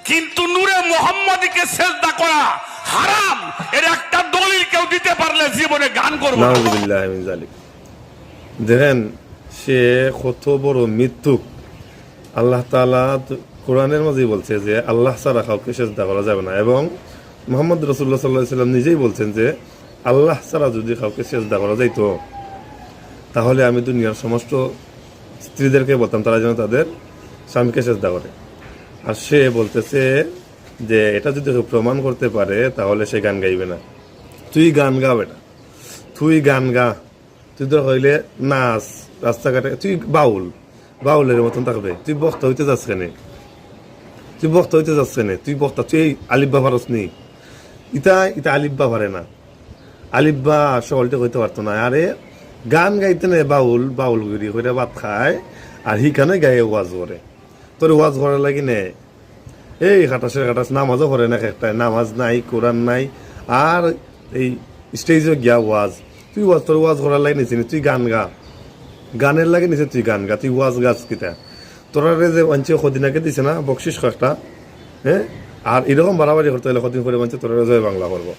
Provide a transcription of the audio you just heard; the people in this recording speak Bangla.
কিন্তু নূরে মুহাম্মদীকে সিজদা করা হারাম, এর একটা দলিল কেউ দিতে পারলে জীবনে গান করবে না। নাউযুবিল্লাহি মিন যালিক। দেখেন সে কত বড় মৃত্যুক। আল্লাহ তাআলা কোরআনের মাঝেই বলছে যে আল্লাহ ছাড়া কাউকে সিজদা করা যাবে না, এবং মুহাম্মদ রাসূলুল্লাহ সাল্লাল্লাহু আলাইহি ওয়াসাল্লাম নিজেই বলছেন যে আল্লাহ ছাড়া যদি কাউকে সিজদা করা যাইতো তাহলে আমি দুনিয়ার সমস্ত স্ত্রীদেরকে বলতাম তারা যেন তাদের স্বামীকে সিজদা করে। আর সে বলতেছে যে এটা যদি কেউ প্রমাণ করতে পারে তাহলে সে গান গাইবে না। তুই গান গা বেটা, তুই গান গা, তুই তো হইলে নাচ রাস্তাঘাটে, তুই বাউলের মতন থাকবে। তুই বক্তা হইতে যাস কেনে? তুই বক্তা হইতে যাস কেনে? তুই বক্তা, তুই আলিব্বা পারস নি? ইতা আলিব্বা পারে না, আলিব্বা সকলটা হইতে পারতো না। আরে গান গাইতে নেই, বাউলগিরি করে ভাত খায় আর হিখানে গায়ে ওয়াজ করে। তোর ওয়াজ করার লাগি নে এই খাটাস নামাজও করে না, একটা নামাজ নাই, কোরআন নাই, আর এই স্টেজে গিয়া ওয়াজ। তুই তোর ওয়াজ করার লাগে নিছিস, তুই গান গা, গানের লাগে নিছে, তুই গান গা, তুই ওয়াজ গাছ কিতা। তোরা যে মানছে সদিনাকে দিছে না বকশিস কয়েকটা, হ্যাঁ, আর এরকম বাড়াবাড়ি করতে হলে কদিন পরে মানছে তোরা জয় বাংলা করবো।